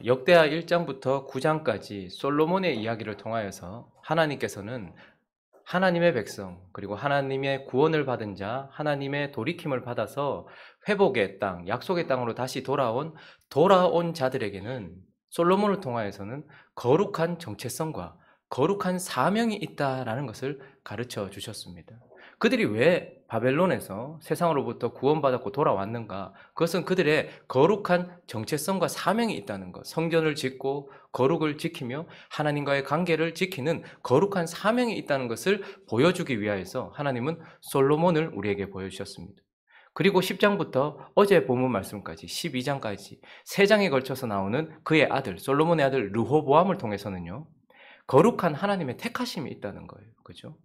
역대하 1장부터 9장까지 솔로몬의 이야기를 통하여서 하나님께서는 하나님의 백성, 그리고 하나님의 구원을 받은 자, 하나님의 돌이킴을 받아서 회복의 땅, 약속의 땅으로 다시 돌아온 자들에게는 솔로몬을 통하여서는 거룩한 정체성과 거룩한 사명이 있다라는 것을 가르쳐 주셨습니다. 그들이 왜 바벨론에서 세상으로부터 구원받았고 돌아왔는가? 그것은 그들의 거룩한 정체성과 사명이 있다는 것. 성전을 짓고 거룩을 지키며 하나님과의 관계를 지키는 거룩한 사명이 있다는 것을 보여주기 위하여서 하나님은 솔로몬을 우리에게 보여주셨습니다. 그리고 10장부터 어제 본문 말씀까지 12장까지 3장에 걸쳐서 나오는 그의 아들, 솔로몬의 아들 르호보암을 통해서는요, 거룩한 하나님의 택하심이 있다는 거예요. 그죠?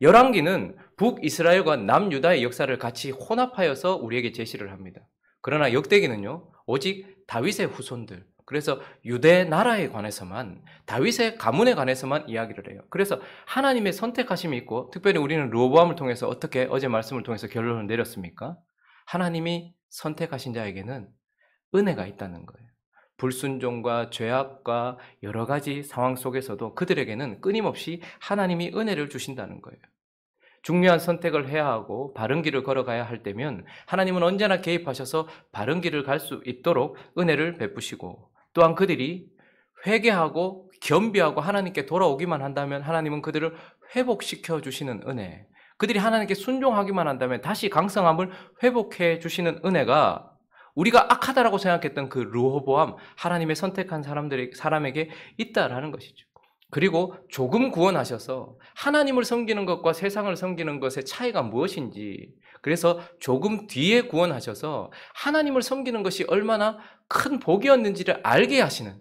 열왕기는 북이스라엘과 남유다의 역사를 같이 혼합하여서 우리에게 제시를 합니다. 그러나 역대기는요, 오직 다윗의 후손들, 그래서 유대 나라에 관해서만, 다윗의 가문에 관해서만 이야기를 해요. 그래서 하나님의 선택하심이 있고, 특별히 우리는 르호보암을 통해서 어떻게 어제 말씀을 통해서 결론을 내렸습니까? 하나님이 선택하신 자에게는 은혜가 있다는 거예요. 불순종과 죄악과 여러 가지 상황 속에서도 그들에게는 끊임없이 하나님이 은혜를 주신다는 거예요. 중요한 선택을 해야 하고 바른 길을 걸어가야 할 때면 하나님은 언제나 개입하셔서 바른 길을 갈 수 있도록 은혜를 베푸시고, 또한 그들이 회개하고 겸비하고 하나님께 돌아오기만 한다면 하나님은 그들을 회복시켜 주시는 은혜, 그들이 하나님께 순종하기만 한다면 다시 강성함을 회복해 주시는 은혜가 우리가 악하다라고 생각했던 그 르호보암, 하나님의 선택한 사람에게 있다라는 것이죠. 그리고 조금 구원하셔서 하나님을 섬기는 것과 세상을 섬기는 것의 차이가 무엇인지, 그래서 조금 뒤에 구원하셔서 하나님을 섬기는 것이 얼마나 큰 복이었는지를 알게 하시는,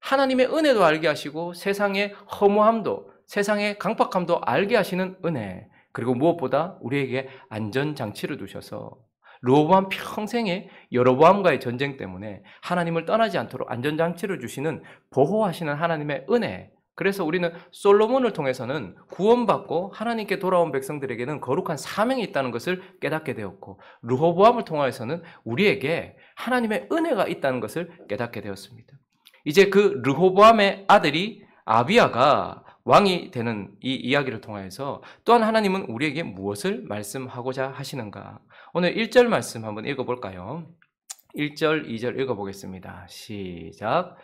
하나님의 은혜도 알게 하시고 세상의 허무함도, 세상의 강팍함도 알게 하시는 은혜, 그리고 무엇보다 우리에게 안전장치를 두셔서 르호보암 평생에 여로보암과의 전쟁 때문에 하나님을 떠나지 않도록 안전장치를 주시는, 보호하시는 하나님의 은혜. 그래서 우리는 솔로몬을 통해서는 구원받고 하나님께 돌아온 백성들에게는 거룩한 사명이 있다는 것을 깨닫게 되었고, 르호보암을 통하여서는 우리에게 하나님의 은혜가 있다는 것을 깨닫게 되었습니다. 이제 그 르호보암의 아들이 아비야가 왕이 되는 이 이야기를 통하여서 또한 하나님은 우리에게 무엇을 말씀하고자 하시는가? 오늘 1절 말씀 한번 읽어볼까요? 1절, 2절 읽어보겠습니다. 시작.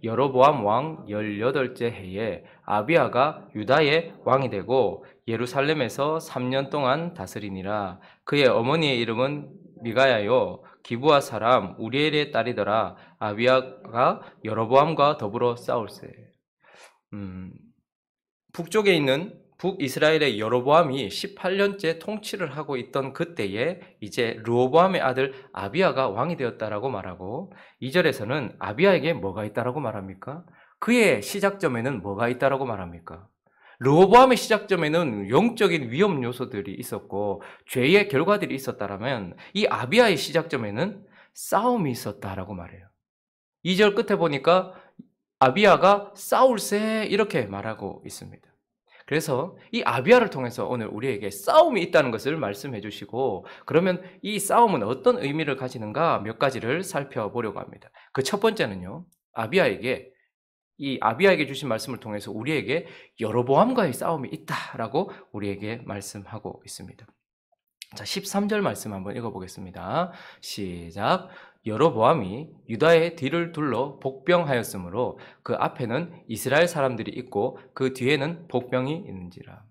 여로보암 왕 18째 해에 아비야가 유다의 왕이 되고 예루살렘에서 3년 동안 다스리니라. 그의 어머니의 이름은 미가야요 기브아 사람 우리엘의 딸이더라. 아비야가 여로보암과 더불어 싸울세. 북쪽에 있는 북이스라엘의 여로보암이 18년째 통치를 하고 있던 그때에 이제 르호보암의 아들 아비야가 왕이 되었다라고 말하고, 2절에서는 아비야에게 뭐가 있다라고 말합니까? 그의 시작점에는 뭐가 있다라고 말합니까? 르호보암의 시작점에는 영적인 위험 요소들이 있었고 죄의 결과들이 있었다라면 이 아비야의 시작점에는 싸움이 있었다라고 말해요. 2절 끝에 보니까 아비야가 싸울세 이렇게 말하고 있습니다. 그래서 이 아비야를 통해서 오늘 우리에게 싸움이 있다는 것을 말씀해 주시고, 그러면 이 싸움은 어떤 의미를 가지는가 몇 가지를 살펴보려고 합니다. 그 첫 번째는요, 이 아비야에게 주신 말씀을 통해서 우리에게 여로보암과의 싸움이 있다라고 우리에게 말씀하고 있습니다. 자, 13절 말씀 한번 읽어보겠습니다. 시작. 여로보암이 유다의 뒤를 둘러 복병하였으므로 그 앞에는 이스라엘 사람들이 있고 그 뒤에는 복병이 있는지라.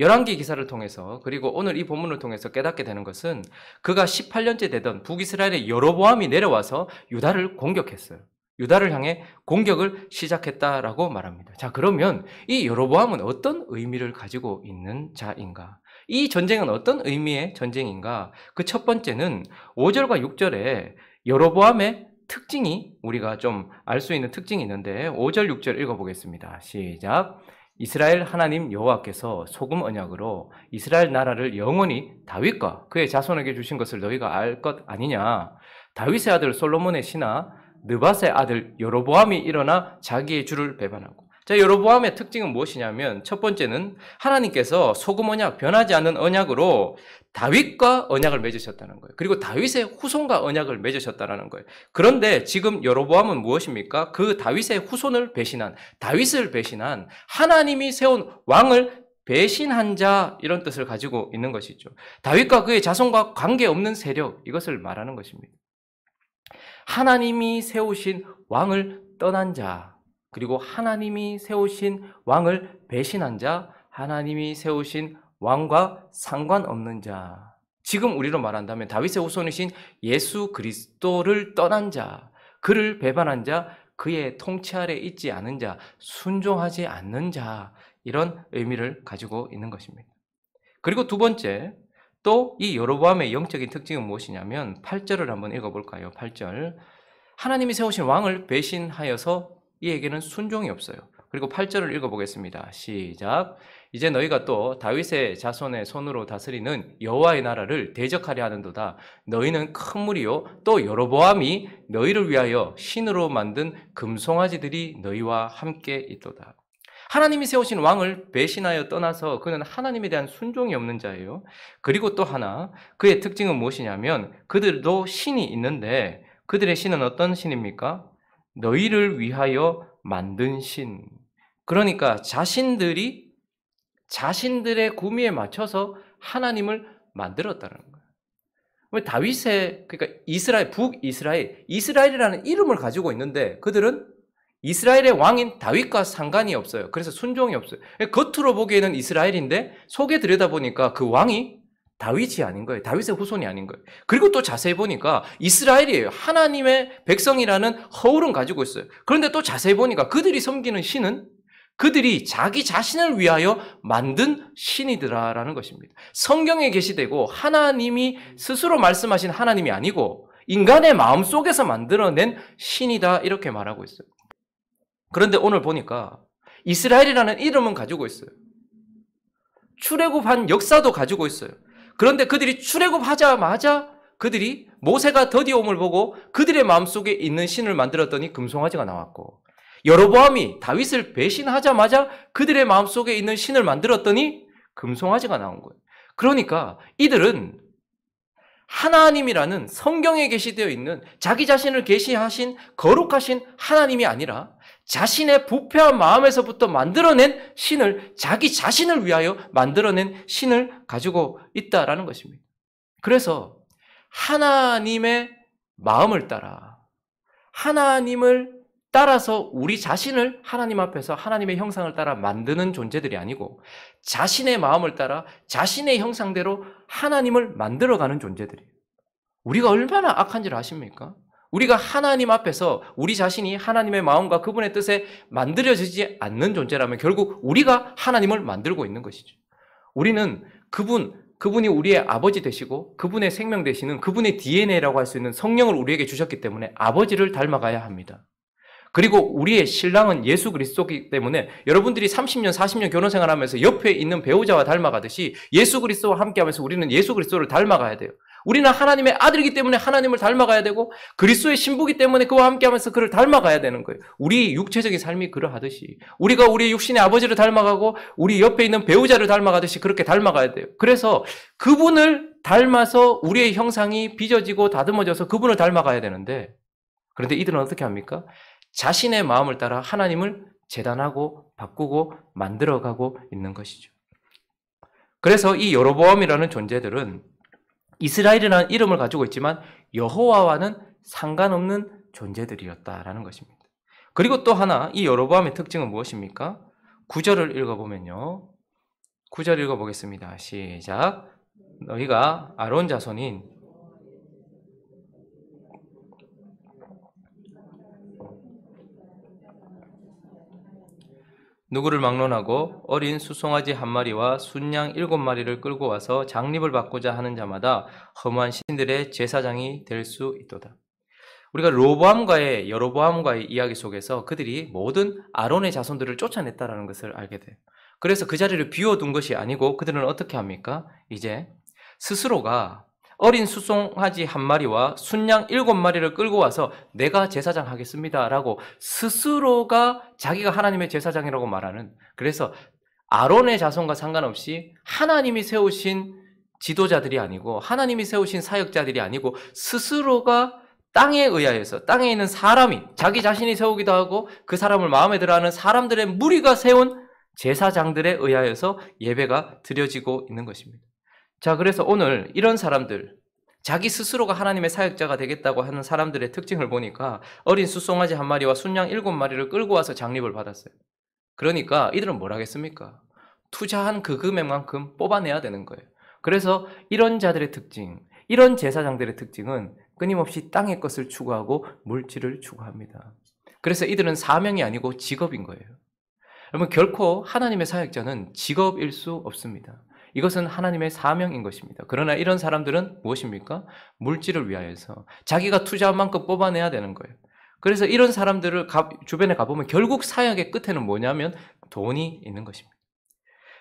열왕기 기사를 통해서, 그리고 오늘 이 본문을 통해서 깨닫게 되는 것은 그가 18년째 되던 북이스라엘의 여로보암이 내려와서 유다를 공격했어요. 유다를 향해 공격을 시작했다라고 말합니다. 자, 그러면 이 여로보암은 어떤 의미를 가지고 있는 자인가? 이 전쟁은 어떤 의미의 전쟁인가? 그 첫 번째는 5절과 6절에 여로보암의 특징이, 우리가 좀 알 수 있는 특징이 있는데 5절, 6절 읽어보겠습니다. 시작. 이스라엘 하나님 여호와께서 소금 언약으로 이스라엘 나라를 영원히 다윗과 그의 자손에게 주신 것을 너희가 알 것 아니냐? 다윗의 아들 솔로몬의 신하 느밧의 아들 여로보암이 일어나 자기의 주를 배반하고 자, 여로보암의 특징은 무엇이냐면 첫 번째는 하나님께서 소금 언약, 변하지 않는 언약으로 다윗과 언약을 맺으셨다는 거예요. 그리고 다윗의 후손과 언약을 맺으셨다는 거예요. 그런데 지금 여로보암은 무엇입니까? 그 다윗의 후손을 배신한, 다윗을 배신한 하나님이 세운 왕을 배신한 자, 이런 뜻을 가지고 있는 것이죠. 다윗과 그의 자손과 관계없는 세력, 이것을 말하는 것입니다. 하나님이 세우신 왕을 떠난 자, 그리고 하나님이 세우신 왕을 배신한 자, 하나님이 세우신 왕과 상관없는 자. 지금 우리로 말한다면 다윗의 후손이신 예수 그리스도를 떠난 자, 그를 배반한 자, 그의 통치 아래 있지 않은 자, 순종하지 않는 자, 이런 의미를 가지고 있는 것입니다. 그리고 두 번째, 또 이 여로보암의 영적인 특징은 무엇이냐면 8절을 한번 읽어볼까요? 8절. 하나님이 세우신 왕을 배신하여서 이에게는 순종이 없어요. 그리고 8절을 읽어보겠습니다. 시작. 이제 너희가 또 다윗의 자손의 손으로 다스리는 여호와의 나라를 대적하려 하는도다. 너희는 큰 무리요 또 여로보암이 너희를 위하여 신으로 만든 금송아지들이 너희와 함께 있도다. 하나님이 세우신 왕을 배신하여 떠나서 그는 하나님에 대한 순종이 없는 자예요. 그리고 또 하나, 그의 특징은 무엇이냐면 그들도 신이 있는데 그들의 신은 어떤 신입니까? 너희를 위하여 만든 신. 그러니까 자신들이 자신들의 구미에 맞춰서 하나님을 만들었다는 거예요. 왜 다윗의, 그러니까 이스라엘, 북이스라엘, 이스라엘이라는 이름을 가지고 있는데 그들은 이스라엘의 왕인 다윗과 상관이 없어요. 그래서 순종이 없어요. 겉으로 보기에는 이스라엘인데 속에 들여다보니까 그 왕이 다윗이 아닌 거예요. 다윗의 후손이 아닌 거예요. 그리고 또 자세히 보니까 이스라엘이에요. 하나님의 백성이라는 허울은 가지고 있어요. 그런데 또 자세히 보니까 그들이 섬기는 신은 그들이 자기 자신을 위하여 만든 신이더라라는 것입니다. 성경에 계시되고 하나님이 스스로 말씀하신 하나님이 아니고 인간의 마음속에서 만들어낸 신이다, 이렇게 말하고 있어요. 그런데 오늘 보니까 이스라엘이라는 이름은 가지고 있어요. 출애굽한 역사도 가지고 있어요. 그런데 그들이 출애굽하자마자 그들이 모세가 더디옴을 보고 그들의 마음속에 있는 신을 만들었더니 금송아지가 나왔고, 여로보암이 다윗을 배신하자마자 그들의 마음속에 있는 신을 만들었더니 금송아지가 나온 거예요. 그러니까 이들은 하나님이라는 성경에 계시되어 있는 자기 자신을 계시하신 거룩하신 하나님이 아니라 자신의 부패한 마음에서부터 만들어낸 신을, 자기 자신을 위하여 만들어낸 신을 가지고 있다라는 것입니다. 그래서 하나님의 마음을 따라, 하나님을 따라서 우리 자신을 하나님 앞에서 하나님의 형상을 따라 만드는 존재들이 아니고 자신의 마음을 따라 자신의 형상대로 하나님을 만들어가는 존재들이에요. 우리가 얼마나 악한지를 아십니까? 우리가 하나님 앞에서 우리 자신이 하나님의 마음과 그분의 뜻에 만들어지지 않는 존재라면 결국 우리가 하나님을 만들고 있는 것이죠. 우리는 그분이 우리의 아버지 되시고 그분의 생명 되시는 그분의 DNA라고 할 수 있는 성령을 우리에게 주셨기 때문에 아버지를 닮아가야 합니다. 그리고 우리의 신랑은 예수 그리스도이기 때문에 여러분들이 30년, 40년 결혼 생활하면서 옆에 있는 배우자와 닮아가듯이 예수 그리스도와 함께하면서 우리는 예수 그리스도를 닮아가야 돼요. 우리는 하나님의 아들이기 때문에 하나님을 닮아가야 되고 그리스도의 신부이기 때문에 그와 함께하면서 그를 닮아가야 되는 거예요. 우리 육체적인 삶이 그러하듯이 우리가 우리의 육신의 아버지를 닮아가고 우리 옆에 있는 배우자를 닮아가듯이 그렇게 닮아가야 돼요. 그래서 그분을 닮아서 우리의 형상이 빚어지고 다듬어져서 그분을 닮아가야 되는데, 그런데 이들은 어떻게 합니까? 자신의 마음을 따라 하나님을 재단하고 바꾸고 만들어가고 있는 것이죠. 그래서 이 여로보암이라는 존재들은 이스라엘이라는 이름을 가지고 있지만 여호와와는 상관없는 존재들이었다라는 것입니다. 그리고 또 하나, 이 여로보암의 특징은 무엇입니까? 9절을 읽어보면요. 9절 읽어보겠습니다. 시작. 너희가 아론 자손인 누구를 막론하고 어린 수송아지 한 마리와 순양 7마리를 끌고 와서 장립을 받고자 하는 자마다 허무한 신들의 제사장이 될 수 있도다. 우리가 여로보암과의 이야기 속에서 그들이 모든 아론의 자손들을 쫓아냈다라는 것을 알게 돼요. 그래서 그 자리를 비워둔 것이 아니고 그들은 어떻게 합니까? 이제 스스로가 어린 수송아지 1마리와 순양 7마리를 끌고 와서 내가 제사장 하겠습니다 라고 스스로가 자기가 하나님의 제사장이라고 말하는, 그래서 아론의 자손과 상관없이 하나님이 세우신 지도자들이 아니고 하나님이 세우신 사역자들이 아니고 스스로가 땅에 의하여서, 땅에 있는 사람이 자기 자신이 세우기도 하고 그 사람을 마음에 들어하는 사람들의 무리가 세운 제사장들에 의하여서 예배가 드려지고 있는 것입니다. 자, 그래서 오늘 이런 사람들, 자기 스스로가 하나님의 사역자가 되겠다고 하는 사람들의 특징을 보니까 어린 숫송아지 1마리와 순양 7마리를 끌고 와서 장립을 받았어요. 그러니까 이들은 뭘 하겠습니까? 투자한 그 금액만큼 뽑아내야 되는 거예요. 그래서 이런 자들의 특징, 이런 제사장들의 특징은 끊임없이 땅의 것을 추구하고 물질을 추구합니다. 그래서 이들은 사명이 아니고 직업인 거예요. 여러분, 결코 하나님의 사역자는 직업일 수 없습니다. 이것은 하나님의 사명인 것입니다. 그러나 이런 사람들은 무엇입니까? 물질을 위하여서 자기가 투자한 만큼 뽑아내야 되는 거예요. 그래서 이런 사람들을 주변에 가보면 결국 사역의 끝에는 뭐냐면 돈이 있는 것입니다.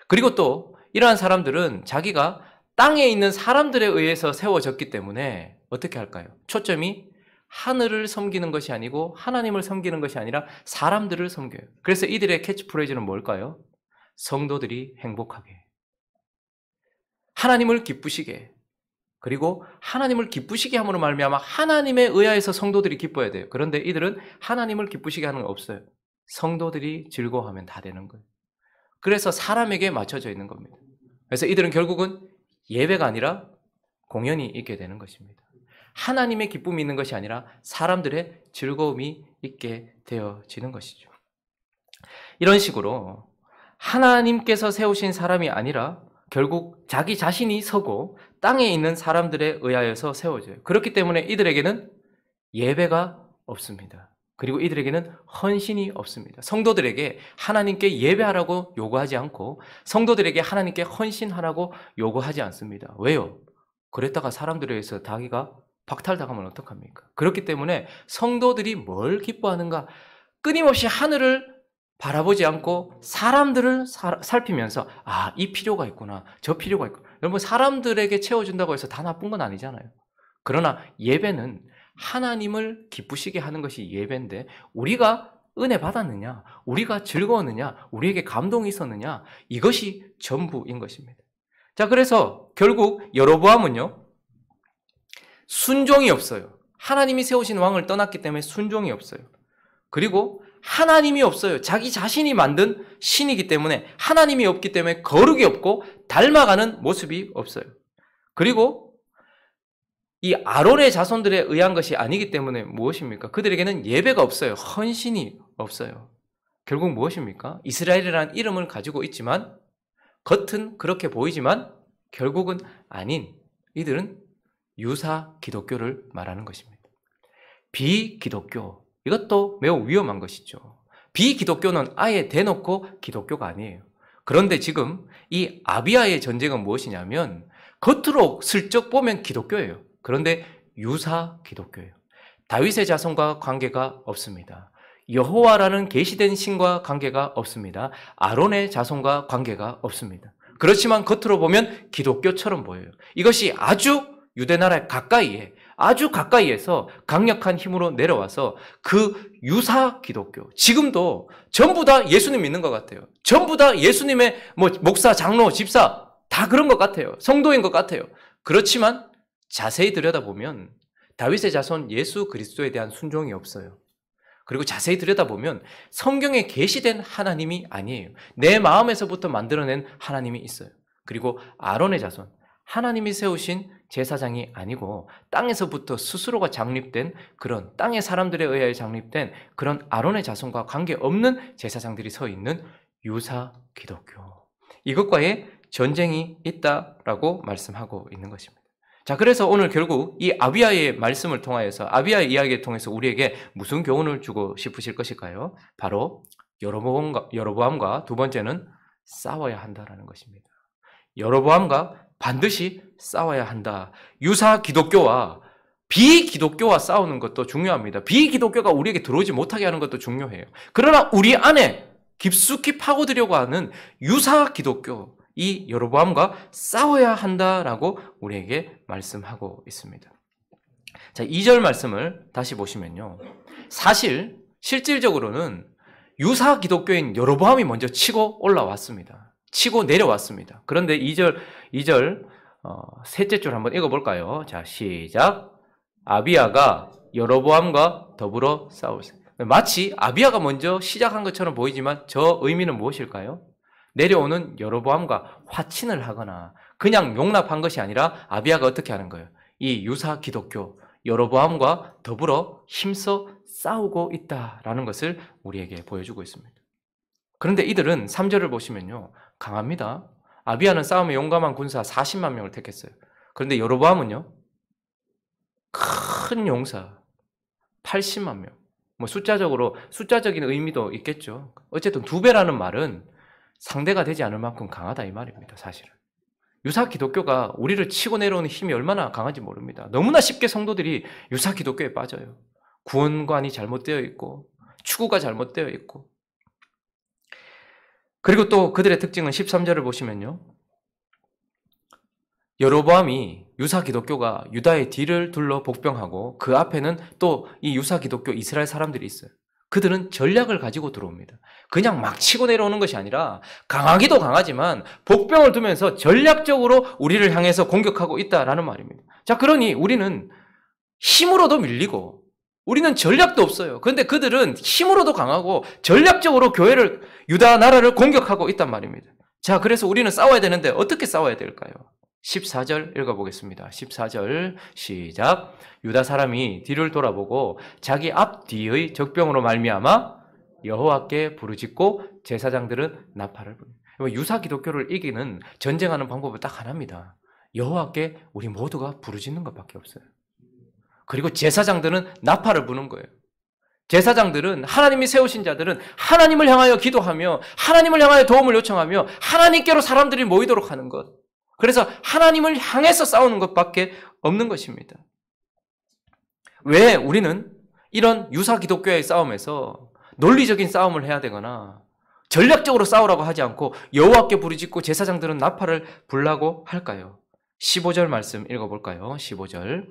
그리고 또 이러한 사람들은 자기가 땅에 있는 사람들에 의해서 세워졌기 때문에 어떻게 할까요? 초점이 하늘을 섬기는 것이 아니고 하나님을 섬기는 것이 아니라 사람들을 섬겨요. 그래서 이들의 캐치프레이즈는 뭘까요? 성도들이 행복하게, 하나님을 기쁘시게, 그리고 하나님을 기쁘시게 함으로 말미암아 하나님에 의하여서 성도들이 기뻐야 돼요. 그런데 이들은 하나님을 기쁘시게 하는 거 없어요. 성도들이 즐거워하면 다 되는 거예요. 그래서 사람에게 맞춰져 있는 겁니다. 그래서 이들은 결국은 예배가 아니라 공연이 있게 되는 것입니다. 하나님의 기쁨이 있는 것이 아니라 사람들의 즐거움이 있게 되어지는 것이죠. 이런 식으로 하나님께서 세우신 사람이 아니라 결국 자기 자신이 서고 땅에 있는 사람들에 의하여서 세워져요. 그렇기 때문에 이들에게는 예배가 없습니다. 그리고 이들에게는 헌신이 없습니다. 성도들에게 하나님께 예배하라고 요구하지 않고 성도들에게 하나님께 헌신하라고 요구하지 않습니다. 왜요? 그랬다가 사람들에 의해서 자기가 박탈당하면 어떡합니까? 그렇기 때문에 성도들이 뭘 기뻐하는가? 끊임없이 하늘을 바라보지 않고 사람들을 살피면서 이 필요가 있구나, 저 필요가 있구나. 여러분, 사람들에게 채워준다고 해서 다 나쁜 건 아니잖아요. 그러나 예배는 하나님을 기쁘시게 하는 것이 예배인데 우리가 은혜 받았느냐, 우리가 즐거웠느냐, 우리에게 감동이 있었느냐, 이것이 전부인 것입니다. 자, 그래서 결국 여로보암은요, 순종이 없어요. 하나님이 세우신 왕을 떠났기 때문에 순종이 없어요. 그리고 하나님이 없어요. 자기 자신이 만든 신이기 때문에 하나님이 없기 때문에 거룩이 없고 닮아가는 모습이 없어요. 그리고 이 아론의 자손들에 의한 것이 아니기 때문에 무엇입니까? 그들에게는 예배가 없어요. 헌신이 없어요. 결국 무엇입니까? 이스라엘이라는 이름을 가지고 있지만 겉은 그렇게 보이지만 결국은 아닌, 이들은 유사 기독교를 말하는 것입니다. 비기독교, 이것도 매우 위험한 것이죠. 비기독교는 아예 대놓고 기독교가 아니에요. 그런데 지금 이 아비야의 전쟁은 무엇이냐면 겉으로 슬쩍 보면 기독교예요. 그런데 유사 기독교예요. 다윗의 자손과 관계가 없습니다. 여호와라는 계시된 신과 관계가 없습니다. 아론의 자손과 관계가 없습니다. 그렇지만 겉으로 보면 기독교처럼 보여요. 이것이 아주 유대나라 아주 가까이에서 강력한 힘으로 내려와서 그 유사 기독교, 지금도 전부 다 예수님 믿는 것 같아요. 전부 다 예수님의 목사, 장로, 집사 다 그런 것 같아요. 성도인 것 같아요. 그렇지만 자세히 들여다보면 다윗의 자손 예수 그리스도에 대한 순종이 없어요. 그리고 자세히 들여다보면 성경에 계시된 하나님이 아니에요. 내 마음에서부터 만들어낸 하나님이 있어요. 그리고 아론의 자손, 하나님이 세우신 제사장이 아니고 땅에서부터 스스로가 장립된 그런 땅의 사람들에 의하여 장립된 그런 아론의 자손과 관계없는 제사장들이 서 있는 유사 기독교, 이것과의 전쟁이 있다라고 말씀하고 있는 것입니다. 자, 그래서 오늘 결국 이 아비야의 말씀을 통하여서, 아비야의 이야기를 통해서 우리에게 무슨 교훈을 주고 싶으실 것일까요? 바로 여로보암과 두 번째는 싸워야 한다라는 것입니다. 여로보암과 반드시 싸워야 한다. 유사 기독교와 비기독교와 싸우는 것도 중요합니다. 비기독교가 우리에게 들어오지 못하게 하는 것도 중요해요. 그러나 우리 안에 깊숙이 파고들려고 하는 유사 기독교, 이 여로보암과 싸워야 한다라고 우리에게 말씀하고 있습니다. 자, 2절 말씀을 다시 보시면요. 사실 실질적으로는 유사 기독교인 여로보암이 먼저 치고 올라왔습니다. 치고 내려왔습니다. 그런데 2절 셋째 줄 한번 읽어볼까요? 자, 시작. 아비야가 여로보암과 더불어 싸우세. 마치 아비야가 먼저 시작한 것처럼 보이지만 저 의미는 무엇일까요? 내려오는 여로보암과 화친을 하거나 그냥 용납한 것이 아니라 아비야가 어떻게 하는 거예요? 이 유사 기독교 여로보암과 더불어 힘써 싸우고 있다라는 것을 우리에게 보여주고 있습니다. 그런데 이들은 3절을 보시면요. 강합니다. 아비야는 싸움에 용감한 군사 40만 명을 택했어요. 그런데 여로보암은요. 큰 용사 80만 명. 뭐 숫자적인 의미도 있겠죠. 어쨌든 2배라는 말은 상대가 되지 않을 만큼 강하다 이 말입니다. 사실은. 유사 기독교가 우리를 치고 내려오는 힘이 얼마나 강한지 모릅니다. 너무나 쉽게 성도들이 유사 기독교에 빠져요. 구원관이 잘못되어 있고 추구가 잘못되어 있고 그리고 또 그들의 특징은 13절을 보시면요. 여로보암이 유사 기독교가 유다의 뒤를 둘러 복병하고 그 앞에는 또 이 유사 기독교 이스라엘 사람들이 있어요. 그들은 전략을 가지고 들어옵니다. 그냥 막 치고 내려오는 것이 아니라 강하기도 강하지만 복병을 두면서 전략적으로 우리를 향해서 공격하고 있다라는 말입니다. 자, 그러니 우리는 힘으로도 밀리고 우리는 전략도 없어요. 그런데 그들은 힘으로도 강하고 전략적으로 교회를 유다 나라를 공격하고 있단 말입니다. 자, 그래서 우리는 싸워야 되는데 어떻게 싸워야 될까요? 14절 읽어보겠습니다. 14절 시작. 유다 사람이 뒤를 돌아보고 자기 앞뒤의 적병으로 말미암아 여호와께 부르짖고 제사장들은 나팔을 부릅니다. 유사 기독교를 이기는 전쟁하는 방법은 딱 하나입니다. 여호와께 우리 모두가 부르짖는 것밖에 없어요. 그리고 제사장들은 나팔을 부는 거예요. 제사장들은 하나님이 세우신 자들은 하나님을 향하여 기도하며 하나님을 향하여 도움을 요청하며 하나님께로 사람들이 모이도록 하는 것. 그래서 하나님을 향해서 싸우는 것밖에 없는 것입니다. 왜 우리는 이런 유사 기독교의 싸움에서 논리적인 싸움을 해야 되거나 전략적으로 싸우라고 하지 않고 여호와께 부르짖고 제사장들은 나팔을 불라고 할까요? 15절 말씀 읽어볼까요? 15절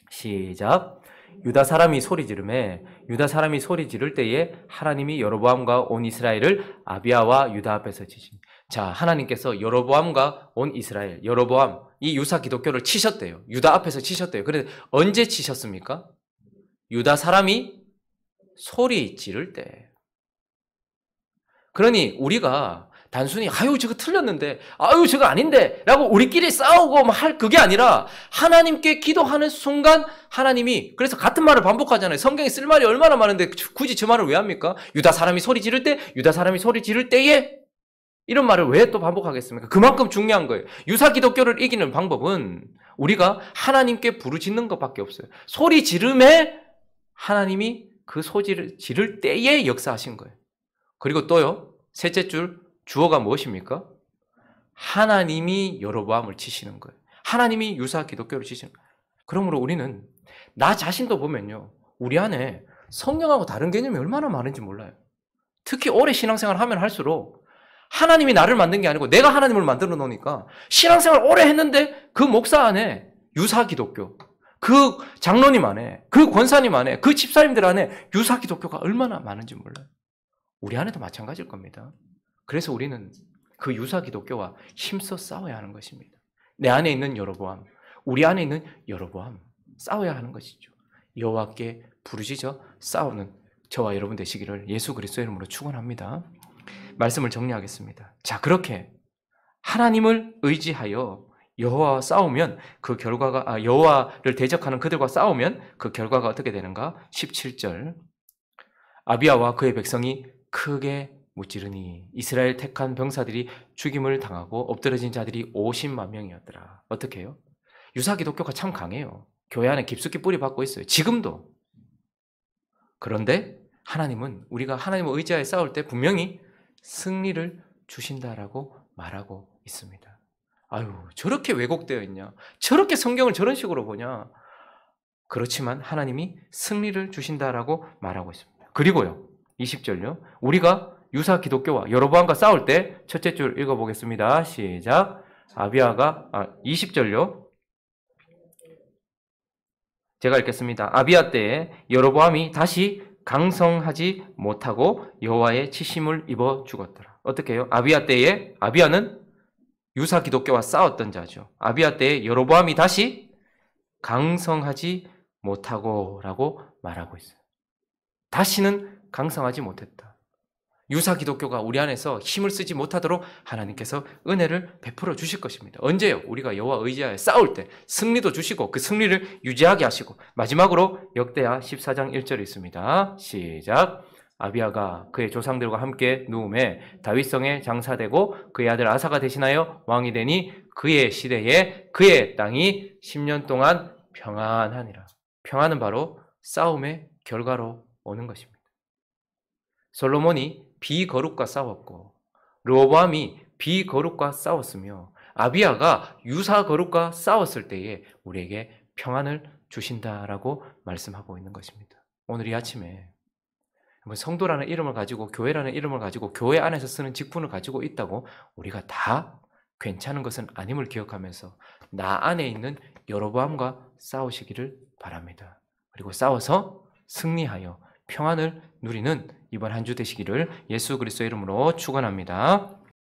시작. 유다 사람이 소리 지르매 유다 사람이 소리 지를 때에 하나님이 여로보암과 온 이스라엘을 아비야와 유다 앞에서 치시니. 자, 하나님께서 여로보암과 온 이스라엘, 여로보암 이 유사 기독교를 치셨대요. 유다 앞에서 치셨대요. 그런데 언제 치셨습니까? 유다 사람이 소리 지를 때. 그러니 우리가 단순히 아유 저거 틀렸는데 아유 저거 아닌데 라고 우리끼리 싸우고 할 그게 아니라 하나님께 기도하는 순간 하나님이 그래서 같은 말을 반복하잖아요. 성경에 쓸 말이 얼마나 많은데 굳이 저 말을 왜 합니까? 유다 사람이 소리 지를 때 유다 사람이 소리 지를 때에 이런 말을 왜 또 반복하겠습니까? 그만큼 중요한 거예요. 유사 기독교를 이기는 방법은 우리가 하나님께 부르짖는 것밖에 없어요. 소리 지름에 하나님이 그 소리를 지를 때에 역사하신 거예요. 그리고 또요. 셋째 줄 주어가 무엇입니까? 하나님이 여로보암을 치시는 거예요. 하나님이 유사 기독교를 치시는 거예요. 그러므로 우리는 나 자신도 보면요. 우리 안에 성경하고 다른 개념이 얼마나 많은지 몰라요. 특히 오래 신앙생활을 하면 할수록 하나님이 나를 만든 게 아니고 내가 하나님을 만들어 놓으니까 신앙생활 오래 했는데 그 목사 안에 유사 기독교, 그 장로님 안에, 그 권사님 안에, 그 집사님들 안에 유사 기독교가 얼마나 많은지 몰라요. 우리 안에도 마찬가지일 겁니다. 그래서 우리는 그 유사 기독교와 힘써 싸워야 하는 것입니다. 내 안에 있는 여로보암, 우리 안에 있는 여로보암 싸워야 하는 것이죠. 여호와께 부르짖어 싸우는 저와 여러분 되시기를 예수 그리스도의 이름으로 축원합니다. 말씀을 정리하겠습니다. 자, 그렇게 하나님을 의지하여 여호와와 싸우면 그 결과가 여호와를 대적하는 그들과 싸우면 그 결과가 어떻게 되는가? 17절 아비야와 그의 백성이 크게 무찌르니 이스라엘 택한 병사들이 죽임을 당하고 엎드러진 자들이 50만 명이었더라. 어떻게 해요? 유사 기독교가 참 강해요. 교회 안에 깊숙이 뿌리 박고 있어요. 지금도. 그런데 하나님은 우리가 하나님을 의지하여 싸울 때 분명히 승리를 주신다라고 말하고 있습니다. 아유, 저렇게 왜곡되어 있냐? 저렇게 성경을 저런 식으로 보냐? 그렇지만 하나님이 승리를 주신다라고 말하고 있습니다. 그리고요. 20절요. 우리가 유사 기독교와 여로보암과 싸울 때 첫째 줄 읽어보겠습니다. 시작. 아비야가 20절요. 제가 읽겠습니다. 아비야 때에 여로보암이 다시 강성하지 못하고 여호와의 치심을 입어 죽었더라. 어떻게 해요? 아비야 때에 아비야는 유사 기독교와 싸웠던 자죠. 아비야 때에 여로보암이 다시 강성하지 못하고라고 말하고 있어요. 다시는 강성하지 못했다. 유사 기독교가 우리 안에서 힘을 쓰지 못하도록 하나님께서 은혜를 베풀어 주실 것입니다. 언제요? 우리가 여호와 의지하여 싸울 때 승리도 주시고 그 승리를 유지하게 하시고 마지막으로 역대하 14장 1절이 있습니다. 시작. 아비야가 그의 조상들과 함께 누움에 다윗성에 장사되고 그의 아들 아사가 대신하여 왕이 되니 그의 시대에 그의 땅이 10년 동안 평안하니라. 평안은 바로 싸움의 결과로 오는 것입니다. 솔로몬이 비거룩과 싸웠고 르호보암이 비거룩과 싸웠으며 아비야가 유사거룩과 싸웠을 때에 우리에게 평안을 주신다라고 말씀하고 있는 것입니다. 오늘 이 아침에 성도라는 이름을 가지고 교회라는 이름을 가지고 교회 안에서 쓰는 직분을 가지고 있다고 우리가 다 괜찮은 것은 아님을 기억하면서 나 안에 있는 여로보암과 싸우시기를 바랍니다. 그리고 싸워서 승리하여 평안을 누리는 이번 한 주 되시기를 예수 그리스도의 이름으로 축원합니다.